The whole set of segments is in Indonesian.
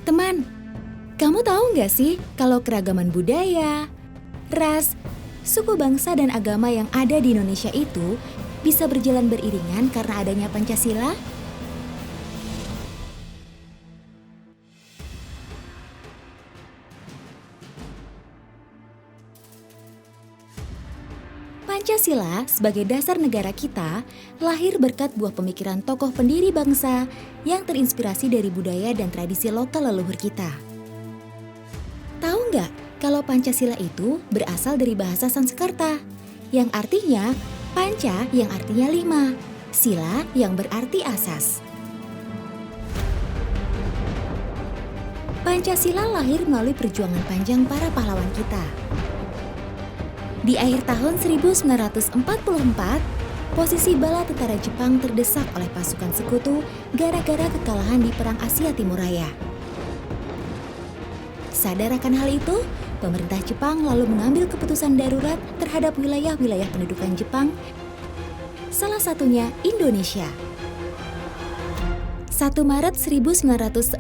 Teman, kamu tahu nggak sih kalau keragaman budaya, ras, suku bangsa dan agama yang ada di Indonesia itu bisa berjalan beriringan karena adanya Pancasila? Pancasila sebagai dasar negara kita lahir berkat buah pemikiran tokoh pendiri bangsa yang terinspirasi dari budaya dan tradisi lokal leluhur kita. Tahu nggak kalau Pancasila itu berasal dari bahasa Sanskerta yang artinya panca yang artinya 5, sila yang berarti asas. Pancasila lahir melalui perjuangan panjang para pahlawan kita. Di akhir tahun 1944, posisi bala tentara Jepang terdesak oleh pasukan sekutu gara-gara kekalahan di Perang Asia Timur Raya. Sadar akan hal itu, pemerintah Jepang lalu mengambil keputusan darurat terhadap wilayah-wilayah pendudukan Jepang, salah satunya Indonesia. 1 Maret 1945,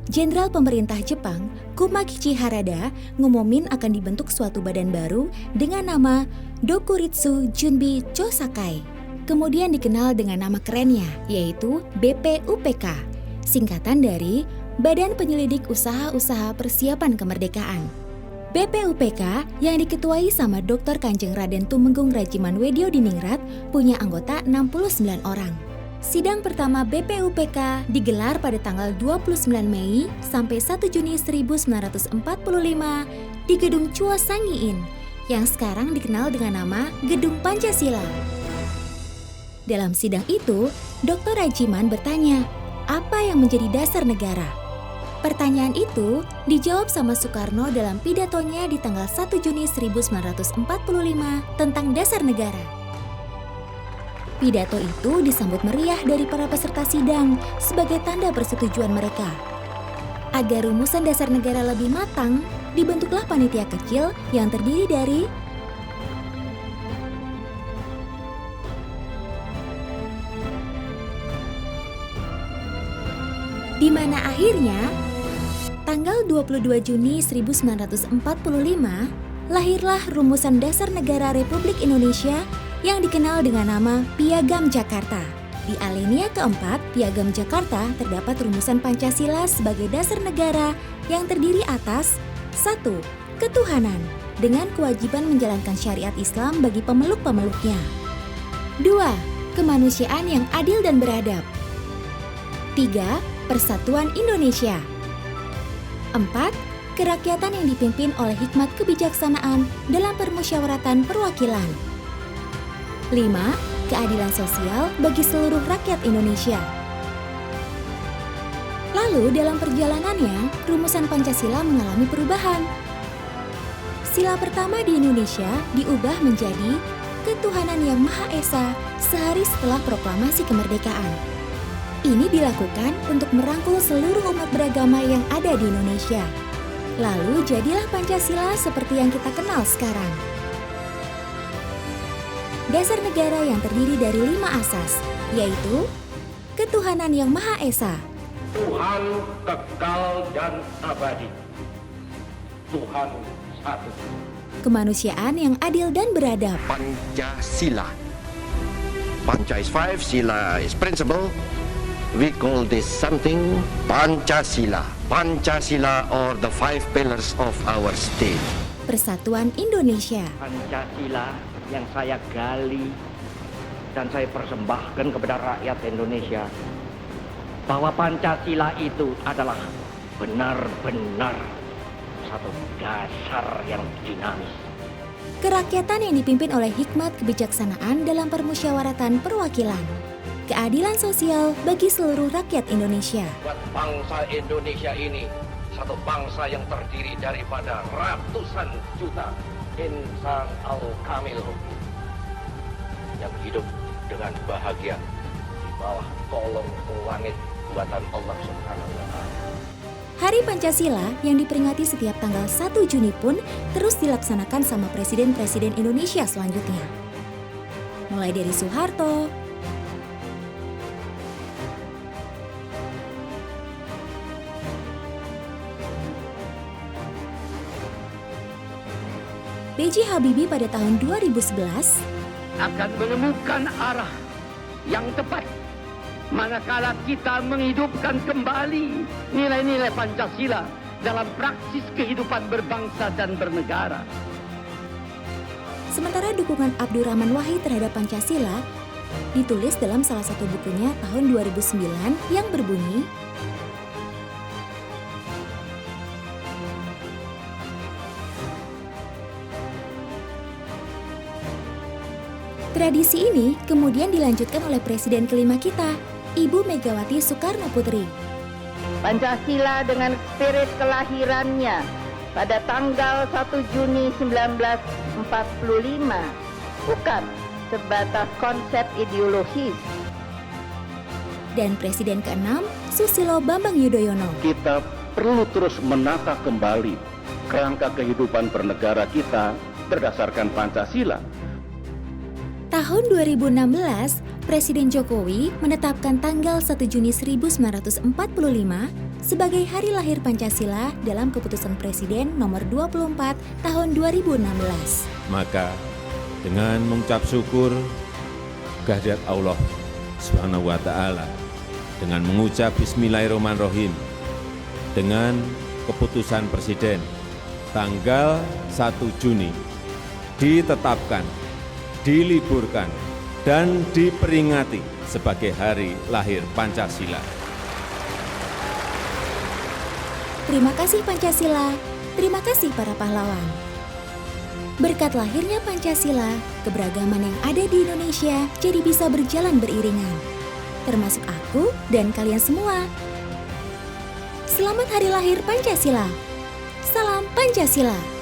Jenderal Pemerintah Jepang, Kumakichi Harada, ngumumin akan dibentuk suatu badan baru dengan nama Dokuritsu Junbi Chosakai. Kemudian dikenal dengan nama kerennya, yaitu BPUPK, singkatan dari Badan Penyelidik Usaha-Usaha Persiapan Kemerdekaan. BPUPK yang diketuai sama Dr. Kanjeng Raden Tumenggung Rajiman Wedyo Diningrat punya anggota 69 orang. Sidang pertama BPUPK digelar pada tanggal 29 Mei sampai 1 Juni 1945 di Gedung Chua Sangiin yang sekarang dikenal dengan nama Gedung Pancasila. Dalam sidang itu, Dr. Rajiman bertanya, apa yang menjadi dasar negara? Pertanyaan itu dijawab sama Soekarno dalam pidatonya di tanggal 1 Juni 1945 tentang dasar negara. Pidato itu disambut meriah dari para peserta sidang sebagai tanda persetujuan mereka. Agar rumusan dasar negara lebih matang, dibentuklah panitia kecil yang terdiri dari di mana akhirnya tanggal 22 Juni 1945 lahirlah rumusan dasar negara Republik Indonesia yang dikenal dengan nama Piagam Jakarta. Di alinea keempat, Piagam Jakarta terdapat rumusan Pancasila sebagai dasar negara yang terdiri atas 1. Ketuhanan, dengan kewajiban menjalankan syariat Islam bagi pemeluk-pemeluknya. 2. Kemanusiaan yang adil dan beradab. 3. Persatuan Indonesia. 4. Kerakyatan yang dipimpin oleh hikmat kebijaksanaan dalam permusyawaratan perwakilan. 5. Keadilan sosial bagi seluruh rakyat Indonesia. Lalu dalam perjalanannya, rumusan Pancasila mengalami perubahan. Sila pertama di Indonesia diubah menjadi Ketuhanan Yang Maha Esa sehari setelah proklamasi kemerdekaan. Ini dilakukan untuk merangkul seluruh umat beragama yang ada di Indonesia. Lalu jadilah Pancasila seperti yang kita kenal sekarang. Dasar negara yang terdiri dari 5 asas, yaitu Ketuhanan Yang Maha Esa, Tuhan kekal dan abadi, Tuhan satu. Kemanusiaan yang adil dan beradab, Pancasila. Panca is 5, Sila is principle. We call this something Pancasila. Pancasila or the 5 pillars of our state. Persatuan Indonesia, Pancasila yang saya gali dan saya persembahkan kepada rakyat Indonesia bahwa Pancasila itu adalah benar-benar satu dasar yang dinamis. kerakyatan yang dipimpin oleh hikmat kebijaksanaan dalam permusyawaratan perwakilan, keadilan sosial bagi seluruh rakyat Indonesia. Buat bangsa Indonesia ini, satu bangsa yang terdiri daripada ratusan juta insan al-kamil yang hidup dengan bahagia di bawah kolong langit buatan Allah Subhanahu wa Ta'ala. Hari Pancasila yang diperingati setiap tanggal 1 Juni pun terus dilaksanakan sama presiden-presiden Indonesia selanjutnya. Mulai dari Soeharto, B.J. Habibie pada tahun 2011 akan menemukan arah yang tepat manakala kita menghidupkan kembali nilai-nilai Pancasila dalam praksis kehidupan berbangsa dan bernegara. Sementara dukungan Abdurrahman Wahid terhadap Pancasila ditulis dalam salah satu bukunya tahun 2009 yang berbunyi, tradisi ini kemudian dilanjutkan oleh Presiden kelima kita, Ibu Megawati Soekarno Putri. Pancasila dengan spirit kelahirannya pada tanggal 1 Juni 1945 bukan sebatas konsep ideologis. Dan Presiden ke-6, Susilo Bambang Yudhoyono. Kita perlu terus menata kembali kerangka kehidupan bernegara kita berdasarkan Pancasila. Tahun 2016, Presiden Jokowi menetapkan tanggal 1 Juni 1945 sebagai Hari Lahir Pancasila dalam Keputusan Presiden nomor 24 tahun 2016. Maka dengan mengucap syukur kehadirat Allah Subhanahu wa Ta'ala, dengan mengucap Bismillahirrahmanirrahim, dengan keputusan Presiden tanggal 1 Juni ditetapkan, diliburkan, dan diperingati sebagai Hari Lahir Pancasila. Terima kasih Pancasila, terima kasih para pahlawan. Berkat lahirnya Pancasila, keberagaman yang ada di Indonesia jadi bisa berjalan beriringan. Termasuk aku dan kalian semua. Selamat Hari Lahir Pancasila. Salam Pancasila.